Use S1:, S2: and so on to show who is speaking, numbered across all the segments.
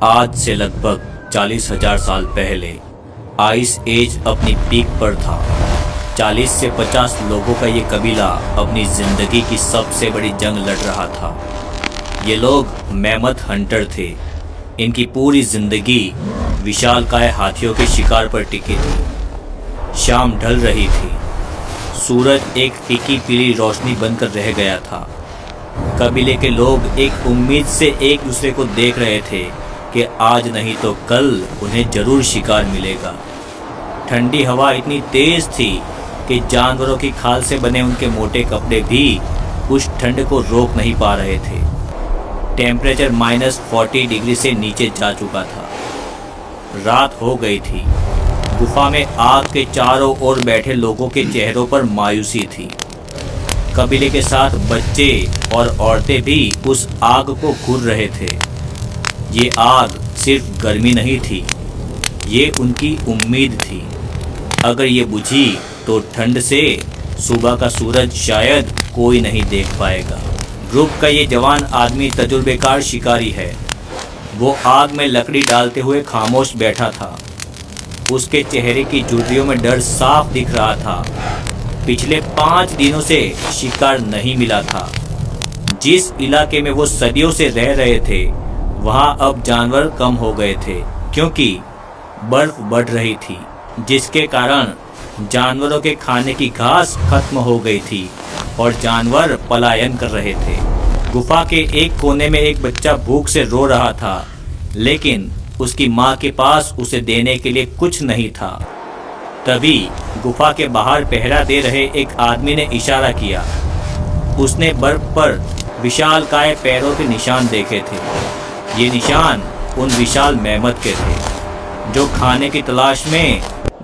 S1: आज से लगभग 40,000 साल पहले आइस एज अपनी पीक पर था। 40 से 50 लोगों का ये कबीला अपनी जिंदगी की सबसे बड़ी जंग लड़ रहा था। ये लोग मैमथ हंटर थे। इनकी पूरी जिंदगी विशालकाय हाथियों के शिकार पर टिकी थी। शाम ढल रही थी। सूरज एक फीकी पीली रोशनी बनकर रह गया था। कबीले के लोग एक उम्मीद से एक दूसरे को देख रहे थे कि आज नहीं तो कल उन्हें जरूर शिकार मिलेगा। ठंडी हवा इतनी तेज थी कि जानवरों की खाल से बने उनके मोटे कपड़े भी उस ठंड को रोक नहीं पा रहे थे। टेम्परेचर -40 डिग्री से नीचे जा चुका था। रात हो गई थी। गुफा में आग के चारों ओर बैठे लोगों के चेहरों पर मायूसी थी। कबीले के साथ बच्चे और औरतें भी उस आग को घूर रहे थे। ये आग सिर्फ गर्मी नहीं थी, ये उनकी उम्मीद थी। अगर ये बुझी तो ठंड से सुबह का सूरज शायद कोई नहीं देख पाएगा। ग्रुप का ये जवान आदमी तजुर्बेकार शिकारी है। वो आग में लकड़ी डालते हुए खामोश बैठा था। उसके चेहरे की झुर्रियों में डर साफ दिख रहा था। पिछले 5 दिनों से शिकार नहीं मिला था। जिस इलाके में वो सदियों से रह रहे थे वहाँ अब जानवर कम हो गए थे, क्योंकि बर्फ बढ़ रही थी, जिसके कारण जानवरों के खाने की घास खत्म हो गई थी और जानवर पलायन कर रहे थे। गुफा के एक कोने में एक बच्चा भूख से रो रहा था, लेकिन उसकी माँ के पास उसे देने के लिए कुछ नहीं था। तभी गुफा के बाहर पहरा दे रहे एक आदमी ने इशारा किया। उसने बर्फ पर विशालकाय पैरों के निशान देखे थे। ये निशान उन विशाल मैमथ के थे जो खाने की तलाश में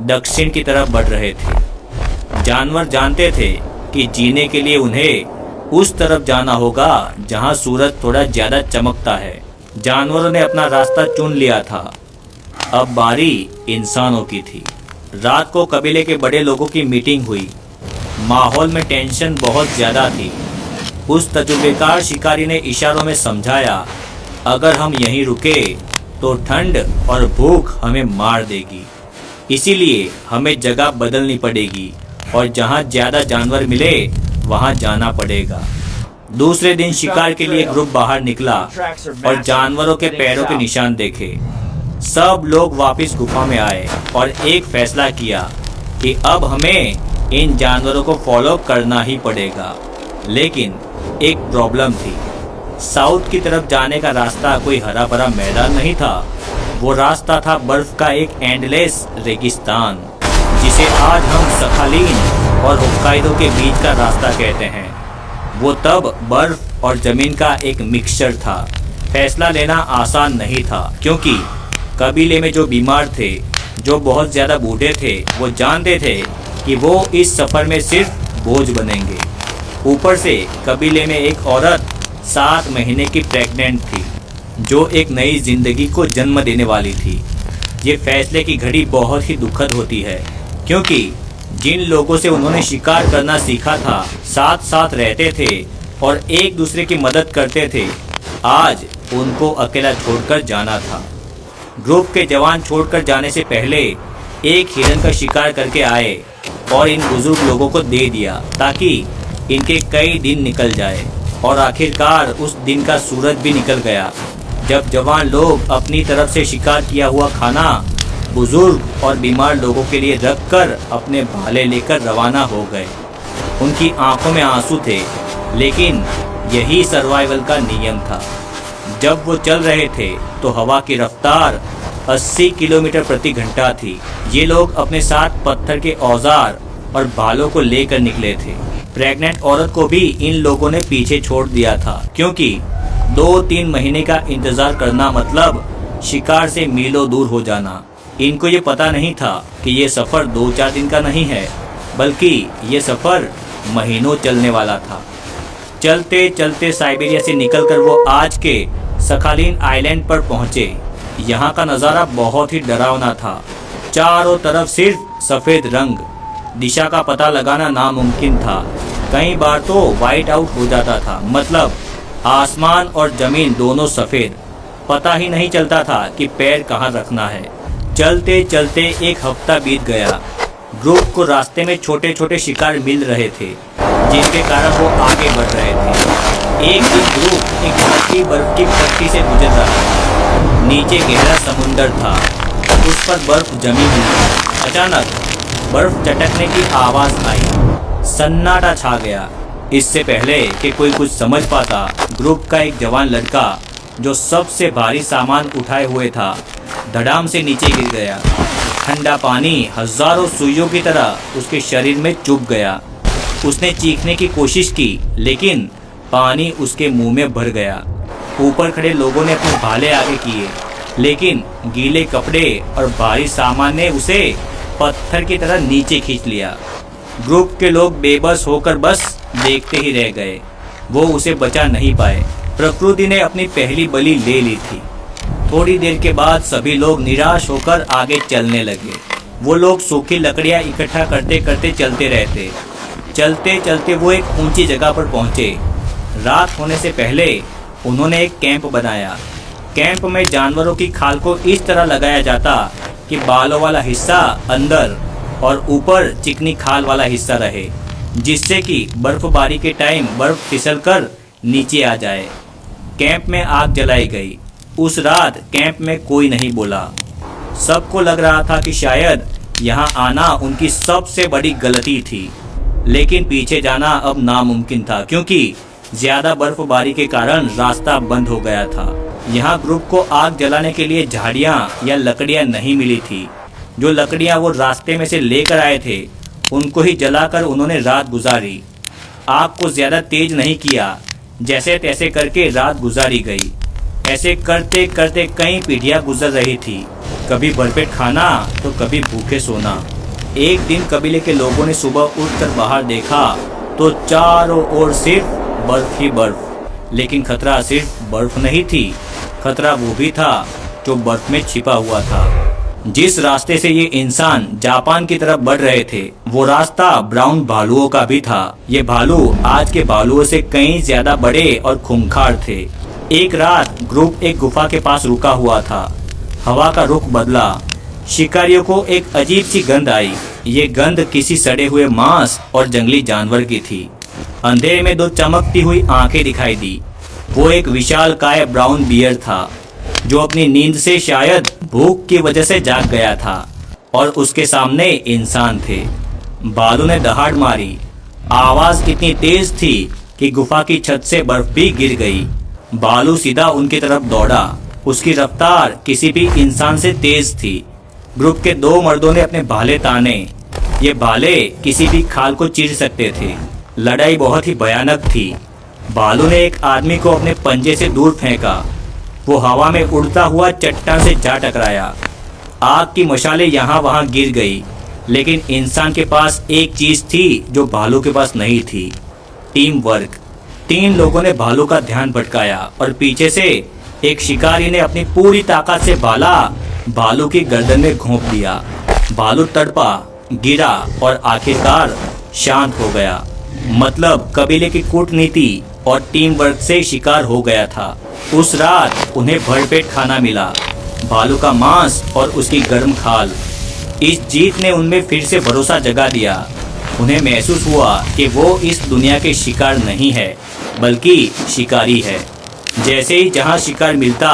S1: दक्षिण की तरफ बढ़ रहे थे। जानवर जानते थे कि जीने के लिए उन्हें उस तरफ जाना होगा जहां सूरज थोड़ा ज्यादा चमकता है। जानवरों ने अपना रास्ता चुन लिया था। अब बारी इंसानों की थी। रात को कबीले के बड़े लोगों की मीटिंग हुई। माहौल में टेंशन बहुत ज्यादा थी। उस तजुर्बेकार शिकारी ने इशारों में समझाया, अगर हम यहीं रुके तो ठंड और भूख हमें मार देगी। इसीलिए हमें जगह बदलनी पड़ेगी और जहां ज्यादा जानवर मिले वहां जाना पड़ेगा। दूसरे दिन शिकार के लिए ग्रुप बाहर निकला और जानवरों के पैरों के निशान देखे। सब लोग वापस गुफा में आए और एक फैसला किया कि अब हमें इन जानवरों को फॉलो करना ही पड़ेगा। लेकिन एक प्रॉब्लम थी। साउथ की तरफ जाने का रास्ता कोई हरा भरा मैदान नहीं था। वो रास्ता था बर्फ का एक एंडलेस रेगिस्तान, जिसे आज हम सखालीन और होक्काइडो के बीच का रास्ता कहते हैं। वो तब बर्फ और जमीन का एक मिक्सचर था। फैसला लेना आसान नहीं था, क्योंकि कबीले में जो बीमार थे, जो बहुत ज्यादा बूढ़े थे, वो जानते थे कि वो इस सफर में सिर्फ बोझ बनेंगे। ऊपर से कबीले में एक औरत 7 महीने की प्रेग्नेंट थी, जो एक नई जिंदगी को जन्म देने वाली थी। ये फैसले की घड़ी बहुत ही दुखद होती है, क्योंकि जिन लोगों से उन्होंने शिकार करना सीखा था, साथ साथ रहते थे और एक दूसरे की मदद करते थे, आज उनको अकेला छोड़कर जाना था। ग्रुप के जवान छोड़कर जाने से पहले एक हिरन का शिकार करके आए और इन बुजुर्ग लोगों को दे दिया, ताकि इनके कई दिन निकल जाए। और आखिरकार उस दिन का सूरज भी निकल गया, जब जवान लोग अपनी तरफ से शिकार किया हुआ खाना बुजुर्ग और बीमार लोगों के लिए रखकर अपने भाले लेकर रवाना हो गए। उनकी आंखों में आंसू थे, लेकिन यही सर्वाइवल का नियम था। जब वो चल रहे थे तो हवा की रफ्तार 80 किलोमीटर प्रति घंटा थी। ये लोग अपने साथ पत्थर के औजार और भालों को लेकर निकले थे। प्रेग्नेंट औरत को भी इन लोगों ने पीछे छोड़ दिया था, क्योंकि 2-3 महीने का इंतजार करना मतलब शिकार से मीलों दूर हो जाना। इनको ये पता नहीं था कि ये सफर 2-4 दिन का नहीं है, बल्कि ये सफर महीनों चलने वाला था। चलते चलते साइबेरिया से निकलकर वो आज के सखालीन आइलैंड पर पहुंचे। यहाँ का नज़ारा बहुत ही डरावना था। चारों तरफ सिर्फ सफ़ेद रंग। दिशा का पता लगाना नामुमकिन था। कई बार तो वाइट आउट हो जाता था, मतलब आसमान और जमीन दोनों सफ़ेद। पता ही नहीं चलता था कि पैर कहाँ रखना है। चलते चलते एक हफ्ता बीत गया। ग्रुप को रास्ते में छोटे छोटे शिकार मिल रहे थे, जिनके कारण वो आगे बढ़ रहे थे। एक दिन ग्रुप एक छोटी बर्फ की पट्टी से गुजर रहा था। नीचे गहरा समुंदर था, उस पर बर्फ जमी हुई। अचानक बर्फ चटकने की आवाज आई। सन्नाटा छा गया। इससे पहले कि कोई कुछ समझ पाता, ग्रुप का एक जवान लड़का जो सबसे भारी सामान उठाए हुए था, धड़ाम से नीचे गिर गया। ठंडा पानी हजारों सुइयों की तरह उसके शरीर में चुभ गया। उसने चीखने की कोशिश की, लेकिन पानी उसके मुंह में भर गया। ऊपर खड़े लोगों ने अपने भाले आगे किए, लेकिन गीले कपड़े और भारी सामान ने उसे पत्थर की तरह नीचे खींच लिया। ग्रुप के लोग बेबस होकर बस देखते ही रह गए। वो उसे बचा नहीं पाए। प्रकृति ने अपनी पहली बलि ले ली थी। थोड़ी देर के बाद सभी लोग निराश होकर आगे चलने लगे। वो लोग सूखी लकड़ियां इकट्ठा करते करते चलते रहते। चलते चलते वो एक ऊंची जगह पर पहुंचे। रात होने से पहले उन्होंने एक कैंप बनाया। कैंप में जानवरों की खाल को इस तरह लगाया जाता कि बालों वाला हिस्सा अंदर और ऊपर चिकनी खाल वाला हिस्सा रहे, जिससे कि बर्फबारी के टाइम बर्फ फिसलकर नीचे आ जाए। कैंप में आग जलाई गई। उस रात कैंप में कोई नहीं बोला। सबको लग रहा था कि शायद यहाँ आना उनकी सबसे बड़ी गलती थी, लेकिन पीछे जाना अब नामुमकिन था, क्योंकि ज्यादा बर्फबारी के कारण रास्ता बंद हो गया था। यहाँ ग्रुप को आग जलाने के लिए झाड़ियाँ या लकड़ियाँ नहीं मिली थी। जो लकड़ियाँ वो रास्ते में से लेकर आए थे, उनको ही जलाकर उन्होंने रात गुजारी। आग को ज्यादा तेज नहीं किया, जैसे तैसे करके रात गुजारी गई। ऐसे करते करते कई पीढ़ियां गुजर रही थी, कभी भरपेट खाना तो कभी भूखे सोना। एक दिन कबीले के लोगों ने सुबह उठकर बाहर देखा तो चारों ओर सिर्फ बर्फ ही बर्फ। लेकिन खतरा सिर्फ बर्फ नहीं थी, खतरा वो भी था जो बर्फ में छिपा हुआ था। जिस रास्ते से ये इंसान जापान की तरफ बढ़ रहे थे, वो रास्ता ब्राउन भालुओं का भी था। ये भालू आज के भालुओं से कहीं ज्यादा बड़े और खूंखार थे। एक रात ग्रुप एक गुफा के पास रुका हुआ था। हवा का रुख बदला। शिकारियों को एक अजीब सी गंध आई। ये गंध किसी सड़े हुए मांस और जंगली जानवर की थी। अंधेरे में दो चमकती हुई आंखें दिखाई दी। वो एक विशालकाय ब्राउन बियर था, जो अपनी नींद से शायद भूख की वजह से जाग गया था, और उसके सामने इंसान थे। भालू ने दहाड़ मारी। आवाज इतनी तेज थी कि गुफा की छत से बर्फ भी गिर गई। भालू सीधा उनकी तरफ दौड़ा। उसकी रफ्तार किसी भी इंसान से तेज थी। ग्रुप के दो मर्दों ने अपने भाले ताने। ये भाले किसी भी खाल को चीर सकते थे। लड़ाई बहुत ही भयानक थी। भालू ने एक आदमी को अपने पंजे से दूर फेंका। वो हवा में उड़ता हुआ चट्टान से जा टकराया। आग की मशालें यहाँ वहाँ गिर गई, लेकिन इंसान के पास एक चीज थी जो भालू के पास नहीं थी, टीम वर्क। 3 लोगों ने भालू का ध्यान भटकाया और पीछे से एक शिकारी ने अपनी पूरी ताकत से भालू की गर्दन में घोंप दिया। भालू तड़पा, गिरा और आखिरकार शांत हो गया। मतलब कबीले की कूटनीति और टीम वर्क से शिकार हो गया था। उस रात उन्हें भरपेट खाना मिला, भालू का मांस और उसकी गर्म खाल। इस जीत ने उनमें फिर से भरोसा जगा दिया। उन्हें महसूस हुआ कि वो इस दुनिया के शिकार नहीं है, बल्कि शिकारी है। जैसे ही जहाँ शिकार मिलता,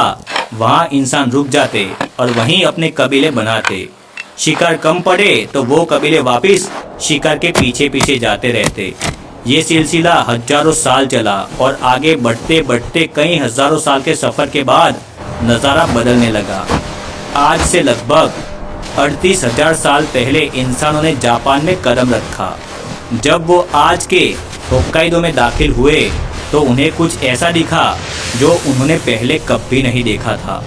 S1: वहाँ इंसान रुक जाते और वहीं अपने कबीले बनाते। शिकार कम पड़े तो वो कबीले वापस शिकार के पीछे पीछे जाते रहते। ये सिलसिला हजारों साल चला और आगे बढ़ते बढ़ते कई हजारों साल के सफर के बाद नज़ारा बदलने लगा। आज से लगभग 38,000 साल पहले इंसानों ने जापान में कदम रखा। जब वो आज के होक्काइडो में दाखिल हुए तो उन्हें कुछ ऐसा दिखा जो उन्होंने पहले कभी नहीं देखा था।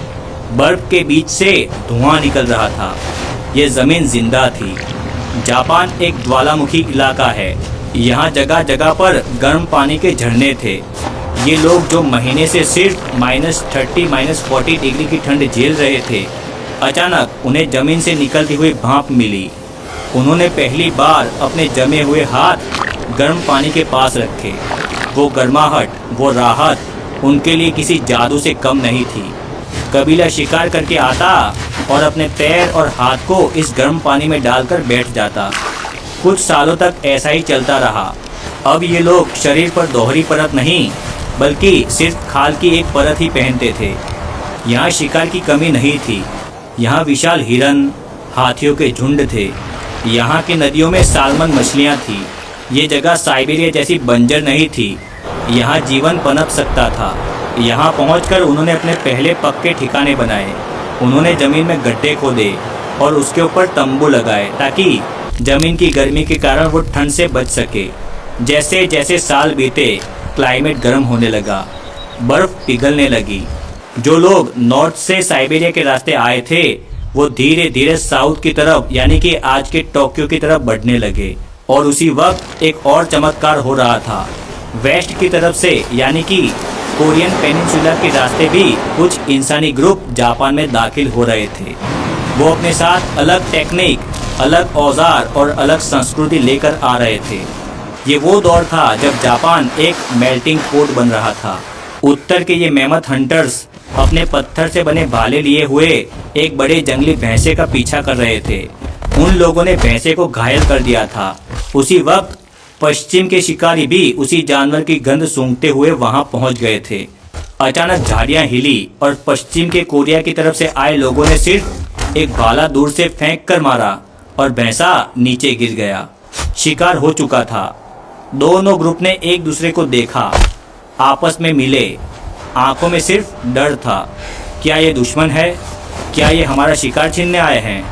S1: बर्फ के बीच से धुआं निकल रहा था। ये जमीन जिंदा थी। जापान एक ज्वालामुखी इलाका है। यहाँ जगह जगह पर गर्म पानी के झरने थे। ये लोग जो महीने से सिर्फ -30 -40 डिग्री की ठंड झेल रहे थे, अचानक उन्हें जमीन से निकलती हुई भाप मिली। उन्होंने पहली बार अपने जमे हुए हाथ गर्म पानी के पास रखे। वो गर्माहट, वो राहत उनके लिए किसी जादू से कम नहीं थी। कबीला शिकार करके आता और अपने पैर और हाथ को इस गर्म पानी में डालकर बैठ जाता। कुछ सालों तक ऐसा ही चलता रहा। अब ये लोग शरीर पर दोहरी परत नहीं बल्कि सिर्फ खाल की एक परत ही पहनते थे। यहाँ शिकार की कमी नहीं थी। यहाँ विशाल हिरन, हाथियों के झुंड थे। यहाँ की नदियों में सालमन मछलियाँ थी। ये जगह साइबेरिया जैसी बंजर नहीं थी। यहाँ जीवन पनप सकता था। यहाँ पहुंचकर उन्होंने अपने पहले पक्के ठिकाने बनाए। उन्होंने जमीन में गड्ढे खोदे और उसके ऊपर तंबू लगाए ताकि जमीन की गर्मी के कारण वो ठंड से बच सके। जैसे जैसे साल बीते क्लाइमेट गर्म होने लगा, बर्फ पिघलने लगी। जो लोग नॉर्थ से साइबेरिया के रास्ते आए थे वो धीरे धीरे साउथ की तरफ यानी कि आज के टोक्यो की तरफ बढ़ने लगे। और उसी वक्त एक और चमत्कार हो रहा था। वेस्ट की तरफ से यानी कि कोरियन पेनिनसुला के रास्ते भी कुछ इंसानी ग्रुप जापान में दाखिल हो रहे थे। वो अपने साथ अलग टेक्निक, अलग औजार और अलग संस्कृति लेकर आ रहे थे। ये वो दौर था जब जापान एक मेल्टिंग पोट बन रहा था। उत्तर के ये मेमथ हंटर्स अपने पत्थर से बने भाले लिए हुए एक बड़े जंगली भैंसे का पीछा कर रहे थे। उन लोगों ने भैंसे को घायल कर दिया था। उसी वक्त पश्चिम के शिकारी भी उसी जानवर की गंध सूंघते हुए वहां पहुंच गए थे। अचानक झाड़ियां हिली और पश्चिम के कोरिया की तरफ से आए लोगों ने सिर्फ एक भाला दूर से फेंक कर मारा और भैंसा नीचे गिर गया। शिकार हो चुका था। दोनों ग्रुप ने एक दूसरे को देखा, आपस में मिले। आंखों में सिर्फ डर था। क्या ये दुश्मन है? क्या ये हमारा शिकार छीनने आए हैं?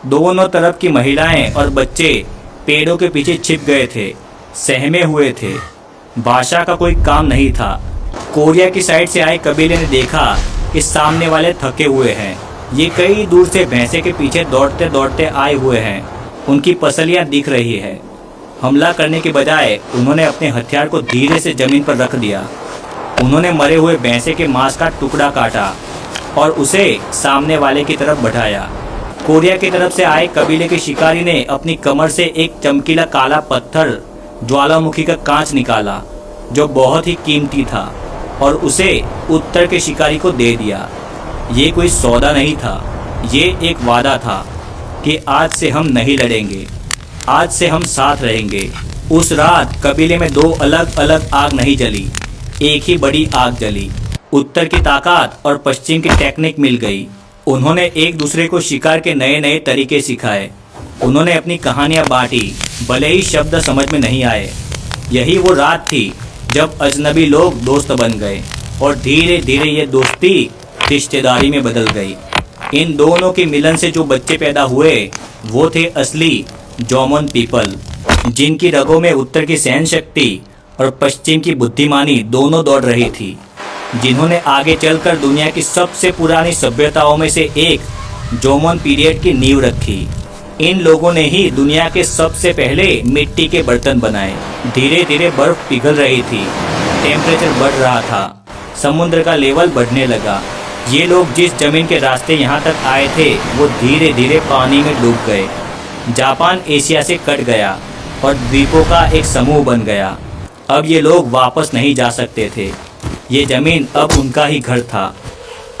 S1: दोनों तरफ की महिलाएं और बच्चे पेड़ों के पीछे छिप गए थे, सहमे हुए थे। भाषा का कोई काम नहीं था। कोरिया की साइड से आए कबीले ने देखा कि सामने वाले थके हुए हैं। ये कई दूर से भैंसे के पीछे दौड़ते दौड़ते आए हुए हैं। उनकी पसलियां दिख रही है। हमला करने के बजाय उन्होंने अपने हथियार को धीरे से जमीन पर रख दिया। उन्होंने मरे हुए भैंसे के मांस का टुकड़ा काटा और उसे सामने वाले की तरफ बढ़ाया। कोरिया की तरफ से आए कबीले के शिकारी ने अपनी कमर से एक चमकीला काला पत्थर ज्वालामुखी का कांच निकाला जो बहुत ही कीमती था और उसे उत्तर के शिकारी को दे दिया। ये कोई सौदा नहीं था, ये एक वादा था कि आज से हम नहीं लड़ेंगे, आज से हम साथ रहेंगे। उस रात कबीले में दो अलग अलग आग नहीं जली, एक ही बड़ी आग जली। उत्तर की ताकत और पश्चिम की टेक्निक मिल गई। उन्होंने एक दूसरे को शिकार के नए नए तरीके सिखाए। उन्होंने अपनी कहानियां बांटी, भले ही शब्द समझ में नहीं आए। यही वो रात थी जब अजनबी लोग दोस्त बन गए और धीरे धीरे ये दोस्ती रिश्तेदारी में बदल गई। इन दोनों के मिलन से जो बच्चे पैदा हुए वो थे असली जॉमन पीपल, जिनकी रगों में उत्तर की सहन शक्ति और पश्चिम की बुद्धिमानी दोनों दौड़ रही थी, जिन्होंने आगे चलकर दुनिया की सबसे पुरानी सभ्यताओं में से एक जोमन पीरियड की नींव रखी। इन लोगों ने ही दुनिया के सबसे पहले मिट्टी के बर्तन बनाए। धीरे धीरे बर्फ पिघल रही थी, टेम्परेचर बढ़ रहा था, समुद्र का लेवल बढ़ने लगा। ये लोग जिस जमीन के रास्ते यहाँ तक आए थे वो धीरे धीरे पानी में डूब गए। जापान एशिया से कट गया और द्वीपों का एक समूह बन गया। अब ये लोग वापस नहीं जा सकते थे। ये जमीन अब उनका ही घर था।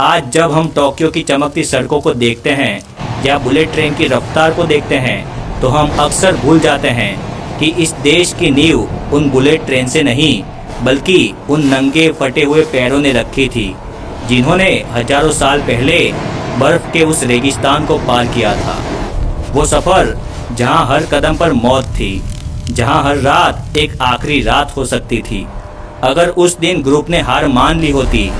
S1: आज जब हम टोक्यो की चमकती सड़कों को देखते हैं या बुलेट ट्रेन की रफ्तार को देखते हैं तो हम अक्सर भूल जाते हैं कि इस देश की नींव उन बुलेट ट्रेन से नहीं बल्कि उन नंगे फटे हुए पैरों ने रखी थी, जिन्होंने हजारों साल पहले बर्फ के उस रेगिस्तान को पार किया था। वो सफ़र जहाँ हर कदम पर मौत थी, जहाँ हर रात एक आखिरी रात हो सकती थी। अगर उस दिन ग्रुप ने हार मान ली होती,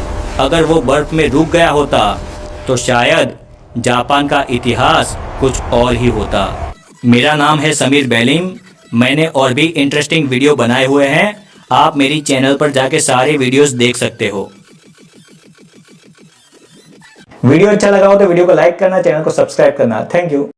S1: अगर वो बर्फ में रुक गया होता तो शायद जापान का इतिहास कुछ और ही होता। मेरा नाम है समीर बेलिम। मैंने और भी इंटरेस्टिंग वीडियो बनाए हुए हैं। आप मेरी चैनल पर जाके सारे वीडियोस देख सकते हो। वीडियो अच्छा लगा हो तो वीडियो को लाइक करना, चैनल को सब्सक्राइब करना। Thank you.